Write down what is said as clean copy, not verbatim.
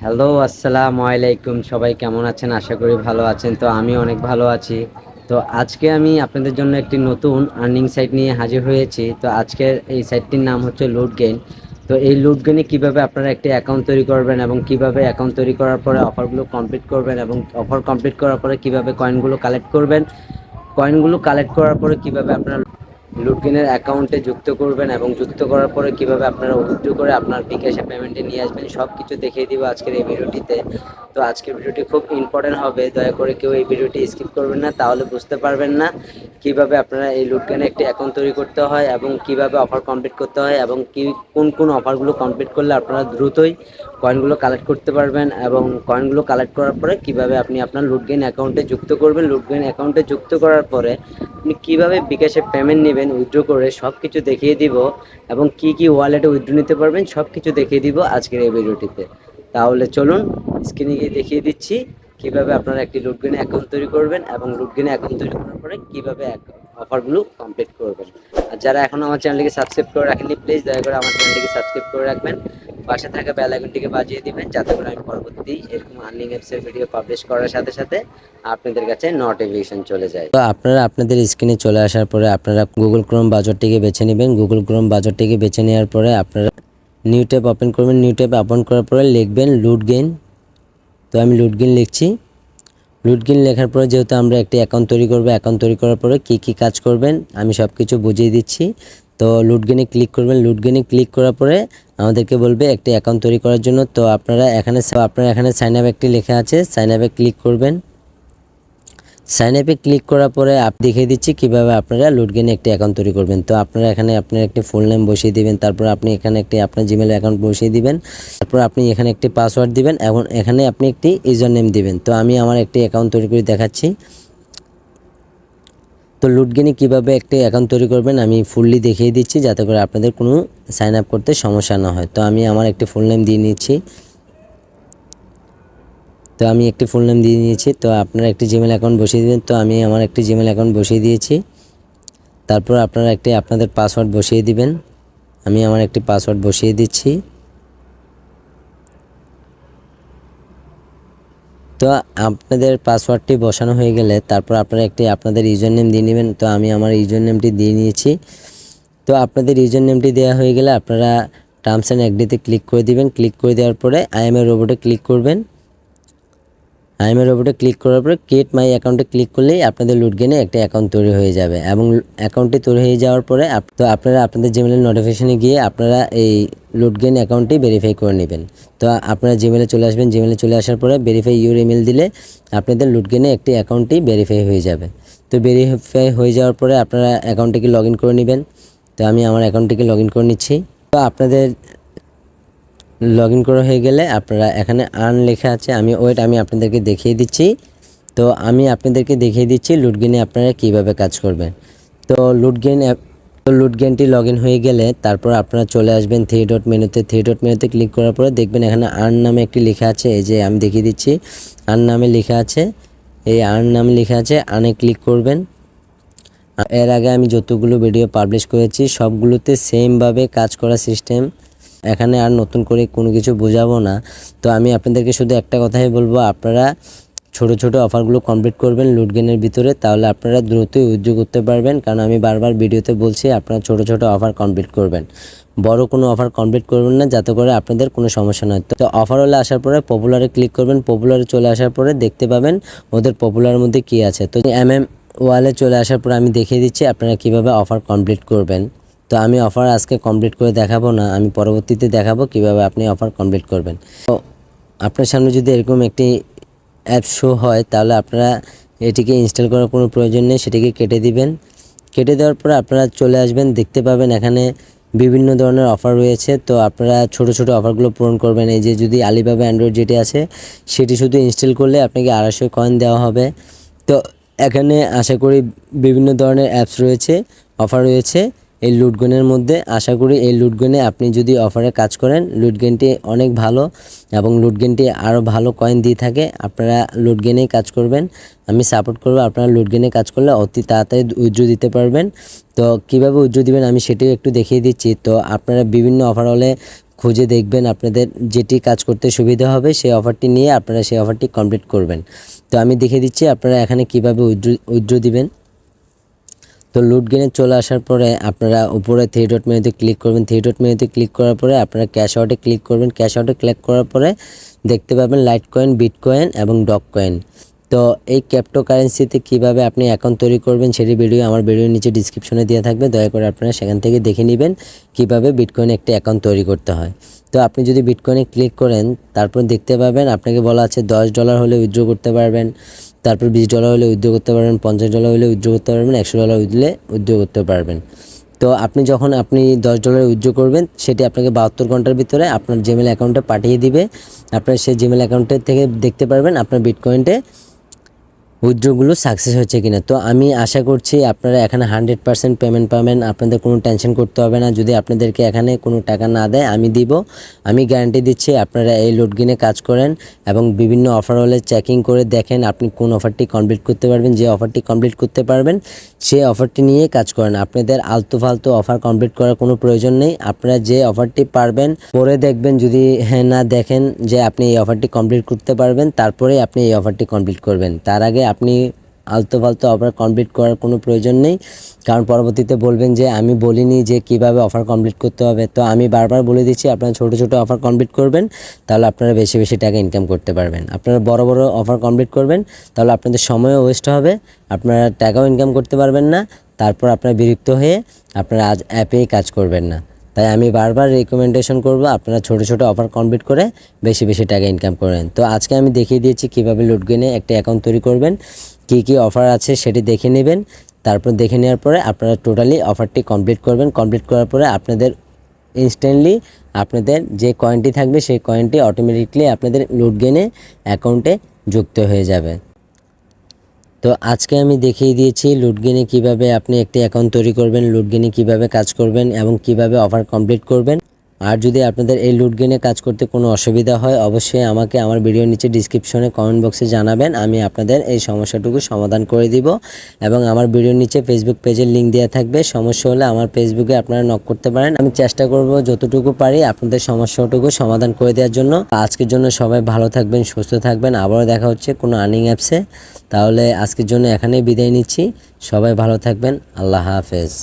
Hello, আসসালামু আলাইকুম। সবাই কেমন আছেন? আশা করি ভালো আছেন। তো আমি অনেক ভালো আছি। তো আজকে আমি আপনাদের জন্য একটি নতুন আর্নিং সাইট নিয়ে হাজির হয়েছি। তো আজকের এই সাইটটির নাম হচ্ছে লুটগেইন। তো এই লুটগেইনে কিভাবে আপনারা একটি অ্যাকাউন্ট তৈরি করবেন এবং কিভাবে অ্যাকাউন্ট তৈরি করার পরে অফারগুলো কমপ্লিট করবেন এবং অফার কমপ্লিট করার পরে কিভাবে কয়েনগুলো কালেক্ট করবেন, কয়েনগুলো কালেক্ট করার পরে কিভাবে আপনারা লুটগেনের অ্যাকাউন্টে যুক্ত করবেন এবং যুক্ত করার পরে কিভাবে আপনারা উইথড্র করে আপনার বিকাশে পেমেন্টে নিয়ে আসবেন, সব কিছু দেখিয়ে দিব আজকের এই ভিডিওটিতে। তো আজকের ভিডিওটি খুব ইম্পর্টেন্ট হবে, দয়া করে কেউ এই ভিডিওটি স্কিপ করবেন না, তাহলে বুঝতে পারবেন না কিভাবে আপনারা এই লুটগেনে একটি অ্যাকাউন্ট তৈরি করতে হয় এবং কিভাবে অফার কমপ্লিট করতে হয় এবং কোন কোন অফারগুলো কমপ্লিট করলে আপনারা দ্রুতই কয়েনগুলো কালেক্ট করতে পারবেন এবং কয়েনগুলো কালেক্ট করার পরে কিভাবে আপনি আপনার লুটগেইন অ্যাকাউন্টে যুক্ত করবেন। লুটগেইন অ্যাকাউন্টে যুক্ত করার পরে আপনি কিভাবে বিকাশে পেমেন্ট নেবেন উইথড্র করে, সব কিছু দেখিয়ে দিব এবং কি কি ওয়ালেটে উইথড্র নিতে পারবেন সব কিছু দেখিয়ে দিব আজকের এই ভিডিওটিতে। তাহলে চলুন স্ক্রিনে গিয়ে দেখিয়ে দিচ্ছি কিভাবে আপনারা একটি লুটগেইন অ্যাকাউন্ট তৈরি করবেন এবং লুটগেইন অ্যাকাউন্ট তৈরি করার পরে কিভাবে অফারগুলো কমপ্লিট করবেন। আর যারা এখনো আমার চ্যানেলটিকে সাবস্ক্রাইব করে রাখেননি, প্লিজ দয়া করে আমার চ্যানেলটিকে সাবস্ক্রাইব করে রাখবেন, পাশে থাকা বেল আইকনটিকে বাজিয়ে দিবেন, যাতে করে আমি পরবর্তী এরকম আর্নিং অ্যাপসের ভিডিও পাবলিশ করার সাথে সাথে আপনাদের কাছে নোটিফিকেশন চলে যায়। তো আপনারা আপনাদের স্ক্রিনে চলে আসার পরে আপনারা গুগল ক্রোম ব্রাউজারটিকে বেছে নেবেন। গুগল ক্রোম ব্রাউজারটিকে বেছে নেওয়ার পরে আপনারা নিউ ট্যাব ওপেন করবেন। নিউ ট্যাব ওপেন করার পরে লিখবেন লুটগেইন। তো আমি লুটগেইন লিখছি। লুটগেইন লেখার পরে যেহেতু আমরা একটি অ্যাকাউন্ট তৈরি করব, অ্যাকাউন্ট তৈরি করার পরে কী কী কাজ করবেন আমি সব কিছু বুঝিয়ে দিচ্ছি। তো লুটগেইনে ক্লিক করবেন। লুটগেইনে ক্লিক করার পরে আমাদেরকে বলবে একটি অ্যাকাউন্ট তৈরি করার জন্য। তো আপনারা এখানে সাইন আপ একটি লেখা আছে, সাইন আপে ক্লিক করবেন। সাইন আপে ক্লিক করার পরে দেখিয়ে দিচ্ছি কিভাবে আপনারা লুটগেইনে একটি অ্যাকাউন্ট তৈরি করবেন। তো আপনারা এখানে আপনার একটি ফুল নেম বসিয়ে দিবেন, তারপর আপনি এখানে একটি আপনার জিমেল অ্যাকাউন্ট বসিয়ে দিবেন, তারপর আপনি এখানে একটি পাসওয়ার্ড দিবেন এবং এখানে আপনি একটি ইউজার নেম দিবেন। তো আমি আমার একটি অ্যাকাউন্ট তৈরি করে দেখাচ্ছি। তো লুটগেইনে কীভাবে একটি অ্যাকাউন্ট তৈরি করবেন আমি ফুললি দেখিয়ে দিচ্ছি, যাতে করে আপনাদের কোনো সাইন আপ করতে সমস্যা না হয়। তো আমি আমার একটি ফুল নেম দিয়ে নিচ্ছি। তো আমি একটি ফুল নেম দিয়ে নিয়েছি। তো আপনারা একটি জিমেল অ্যাকাউন্ট বসিয়ে দেবেন। তো আমি আমার একটি জিমেল অ্যাকাউন্ট বসিয়ে দিয়েছি। তারপর আপনারা আপনাদের পাসওয়ার্ড বসিয়ে দিবেন। আমি আমার একটি পাসওয়ার্ড বসিয়ে দিচ্ছি। তো আপনাদের পাসওয়ার্ডটি বসানো হয়ে গেলে তারপর আপনারা আপনাদের ইউজার নেম দিয়ে নেবেন। তো আমি আমার ইউজার নেমটি দিয়ে নিয়েছি। তো আপনাদের ইউজার নেমটি দেওয়া হয়ে গেলে আপনারা টার্মস অ্যান্ড এগ্রিতে ক্লিক করে দিবেন। ক্লিক করে দেওয়ার পরে আই এম এ রোবটে ক্লিক করবেন। আইএমএ রোবটে ক্লিক করার পরে ক্রিয়েট মাই অ্যাকাউন্টে ক্লিক করলেই আপনাদের লুটগেইনে একটা অ্যাকাউন্ট তৈরি হয়ে যাবে এবং অ্যাকাউন্টটি তৈরি হয়ে যাওয়ার পরে তো আপনারা আপনাদের জিমেলের নোটিফিকেশনে গিয়ে আপনারা এই লুটগেইন অ্যাকাউন্টটি ভেরিফাই করে নেবেন। তো আপনারা জিমেলে চলে আসবেন। জিমেলে চলে আসার পরে ভেরিফাই ইউর ইমেল দিলে আপনাদের লুটগেইনে একটি অ্যাকাউন্টটি ভেরিফাই হয়ে যাবে। তো ভেরিফাই হয়ে যাওয়ার পরে আপনারা অ্যাকাউন্টটিকে লগ ইন করে নেবেন। তো আমি আমার অ্যাকাউন্টটিকে লগ ইন করে নিচ্ছি। তো আপনাদের লগ ইন করা হয়ে গেলে আপনারা এখানে আর্ন লেখা আছে, আমি আপনাদেরকে দেখিয়ে দিচ্ছি। তো আমি আপনাদেরকে দেখিয়ে দিচ্ছি লুটগেইনে আপনারা কিভাবে কাজ করবেন। তো লুটগেইনটি লগ ইন হয়ে গেলে তারপর আপনারা চলে আসবেন থ্রি ডট মেনুতে ক্লিক করার পরে দেখবেন এখানে আর্ন নামে একটি লেখা আছে। এই যে আমি দেখিয়ে দিচ্ছি, আর্ন নামে লেখা আছে। এই আর্ন নামে লেখা আছে, আর্নে ক্লিক করবেন। এর আগে আমি যতগুলো ভিডিও পাবলিশ করেছি সবগুলোতে সেমভাবে কাজ করা সিস্টেম, এখানে আর নতুন করে কোনো কিছু বোঝাবো না। তো আমি আপনাদেরকে শুধু একটা কথাই বলবো, আপনারা ছোট ছোট অফারগুলো কমপ্লিট করবেন লুটগেইনের ভিতরে, তাহলে আপনারা দ্রুতই উইথড্র করতে পারবেন। কারণ আমি বারবার ভিডিওতে বলছি আপনারা ছোট ছোট অফার কমপ্লিট করবেন, বড় কোনো অফার কমপ্লিট করবেন না, যাতে করে আপনাদের কোনো সমস্যা নয়। তো অফার হলে আসার পরে পপুলারে ক্লিক করবেন। পপুলারে চলে আসার পরে দেখতে পাবেন ওদের পপুলার মধ্যে কী আছে। তো ওয়ালে চলে আসার পরে আমি দেখিয়ে দিচ্ছি আপনারা কিভাবে অফার কমপ্লিট করবেন। তো আমি অফার আজকে কমপ্লিট করে দেখাবো না, আমি পরবর্তীতে দেখাবো কিভাবে আপনি অফার কমপ্লিট করবেন। তো আপনার সামনে যদি এরকম একটি অ্যাপ শো হয় তাহলে আপনারা এটিকে ইনস্টল করার কোনো প্রয়োজন নেই, সেটিকে কেটে দিবেন। কেটে দেওয়ার পরে আপনারা চলে আসবেন, দেখতে পাবেন এখানে বিভিন্ন ধরনের অফার রয়েছে। তো আপনারা ছোট ছোট অফারগুলো পূরণ করবেন। এই যে যদি আলিবাবা অ্যান্ড্রয়েড যেটি আছে সেটি শুধু ইনস্টল করলে আপনাকে 250 কয়েন দেওয়া হবে। তো এখানে আশা করি বিভিন্ন ধরনের অ্যাপস রয়েছে, অফার রয়েছে এই লুটগেইনের মধ্যে। আশা করি এই লুটগেইনে আপনি যদি অফারে কাজ করেন, লুটগেইনটি অনেক ভালো এবং লুটগেইনটি আরও ভালো কয়েন দিয়ে থাকে। আপনারা লুটগেইনেই কাজ করবেন, আমি সাপোর্ট করব। আপনারা লুটগেইনে কাজ করলে অতি তাড়াতাড়ি উইথড্র দিতে পারবেন। তো কীভাবে উইথড্র দিবেন আমি সেটিও একটু দেখিয়ে দিচ্ছি। তো আপনারা বিভিন্ন অফার হলে খুঁজে দেখবেন আপনাদের যেটি কাজ করতে সুবিধা হবে সেই অফারটি নিয়ে আপনারা সেই অফারটি কমপ্লিট করবেন। তো আমি দেখিয়ে দিচ্ছি আপনারা এখানে কিভাবে উইথড্র দিবেন। তো লুটগেনে চলে আসার পরে আপনারা উপরে থ্রি ডট মেনুতে ক্লিক করবেন। থ্রি ডট মেনুতে ক্লিক করার পরে আপনারা ক্যাশ আউটে ক্লিক করবেন। ক্যাশ আউটে ক্লিক করার পরে দেখতে পাবেন লাইট কয়েন, বিট কয়েন এবং ডগ কয়েন। তো এই ক্রিপ্টোকারেন্সিতে কীভাবে আপনি অ্যাকাউন্ট তৈরি করবেন সেটি ভিডিও আমার ভিডিওর নিচে ডিসক্রিপশনে দেওয়া থাকবে, দয়া করে আপনারা সেখান থেকে দেখে নেবেন কীভাবে বিটকয়েনে একটি অ্যাকাউন্ট তৈরি করতে হয়। তো আপনি যদি বিটকয়েনে ক্লিক করেন তারপর দেখতে পাবেন আপনাকে বলা আছে $10 হলে উইথড্র করতে পারবেন, তারপর $20 হলে উইথড্র করতে পারবেন, $50 হলে উইথড্র করতে পারবেন, $100 হলে উইথড্র করতে পারবেন। তো আপনি যখন $10 উইথড্র করবেন সেটি আপনাকে 72 ঘন্টার ভিতরে আপনার জিমেল অ্যাকাউন্টে পাঠিয়ে দিবে। আপনার সেই জিমেল অ্যাকাউন্টের থেকে দেখতে পারবেন আপনার বিটকয়েনটে উইথড্রগুলো সাকসেস হচ্ছে কিনা। তো আমি আশা করছি আপনারা এখানে 100% পেমেন্ট পাবেন, আপনাদের কোনো টেনশন করতে হবে না। যদি আপনাদেরকে এখানে কোনো টাকা না দেয় আমি দিব, আমি গ্যারান্টি দিচ্ছি। আপনারা এই লুটগেনে কাজ করেন এবং বিভিন্ন অফার হলে চেকিং করে দেখেন আপনি কোন অফারটি কমপ্লিট করতে পারবেন। যে অফারটি কমপ্লিট করতে পারবেন সেই অফারটি নিয়ে কাজ করেন। আপনাদের আলতু ফালতু অফার কমপ্লিট করার কোনো প্রয়োজন নেই। আপনারা যে অফারটি পারবেন পরে দেখবেন, যদি না দেখেন যে আপনি এই অফারটি কমপ্লিট করতে পারবেন তারপরে আপনি এই অফারটি কমপ্লিট করবেন। তার আগে আপনি আলতু ফালতু অফার কমপ্লিট করার কোনো প্রয়োজন নেই, কারণ পরবর্তীতে বলবেন যে আমি বলিনি যে কিভাবে অফার কমপ্লিট করতে হবে। তো আমি বারবার বলে দিচ্ছি আপনারা ছোট ছোট অফার কমপ্লিট করবেন, তাহলে আপনারা বেশি বেশি টাকা ইনকাম করতে পারবেন। আপনারা বড় বড় অফার কমপ্লিট করবেন তাহলে আপনাদের সময়ও ওয়েস্ট হবে, আপনারা টাকাও ইনকাম করতে পারবেন না, তারপর আপনারা বিরক্ত হয়ে আপনারা আজ অ্যাপেই কাজ করবেন না। তাই আমি বারবার রিকমেন্ডেশন করব আপনারা ছোট ছোট অফার কমপ্লিট করে বেশি বেশি টাকা ইনকাম করেন। তো আজকে আমি দেখিয়ে দিয়েছি কীভাবে লুটগেনে একটা অ্যাকাউন্ট তৈরি করবেন, কী কী অফার আছে সেটি দেখে নেবেন। তারপর দেখে নেওয়ার পরে আপনারা টোটালি অফারটি কমপ্লিট করবেন। কমপ্লিট করার পরে আপনাদের ইনস্ট্যান্টলি আপনাদের যে কয়েনটি থাকবে সেই কয়েনটি অটোমেটিকলি আপনাদের লুটগেনে অ্যাকাউন্টে যুক্ত হয়ে যাবে। তো আজকে আমি দেখিয়ে দিয়েছি লুটগেনে কিভাবে আপনি একটি অ্যাকাউন্ট তৈরি করবেন, লুটগেনে কিভাবে কাজ করবেন এবং কিভাবে অফার কমপ্লিট করবেন। আর যদি আপনাদের এই লুটগেনে কাজ করতে কোনো অসুবিধা হয় অবশ্যই আমাকে আমার ভিডিওর নিচে ডিসক্রিপশনে কমেন্ট বক্সে জানাবেন, আমি আপনাদের এই সমস্যাটুকু সমাধান করে দিব। এবং আমার ভিডিওর নিচে ফেসবুক পেজের লিঙ্ক দেওয়া থাকবে, সমস্যা হলে আমার ফেসবুকে আপনারা নক করতে পারেন। আমি চেষ্টা করব যতটুকু পারি আপনাদের সমস্যাটুকু সমাধান করে দেওয়ার জন্য। আজকের জন্য সবাই ভালো থাকবেন, সুস্থ থাকবেন, আবারও দেখা হচ্ছে কোনো আর্নিং অ্যাপসে। তাহলে আজকের জন্য এখানেই বিদায় নিচ্ছি, সবাই ভালো থাকবেন, আল্লাহ হাফেজ।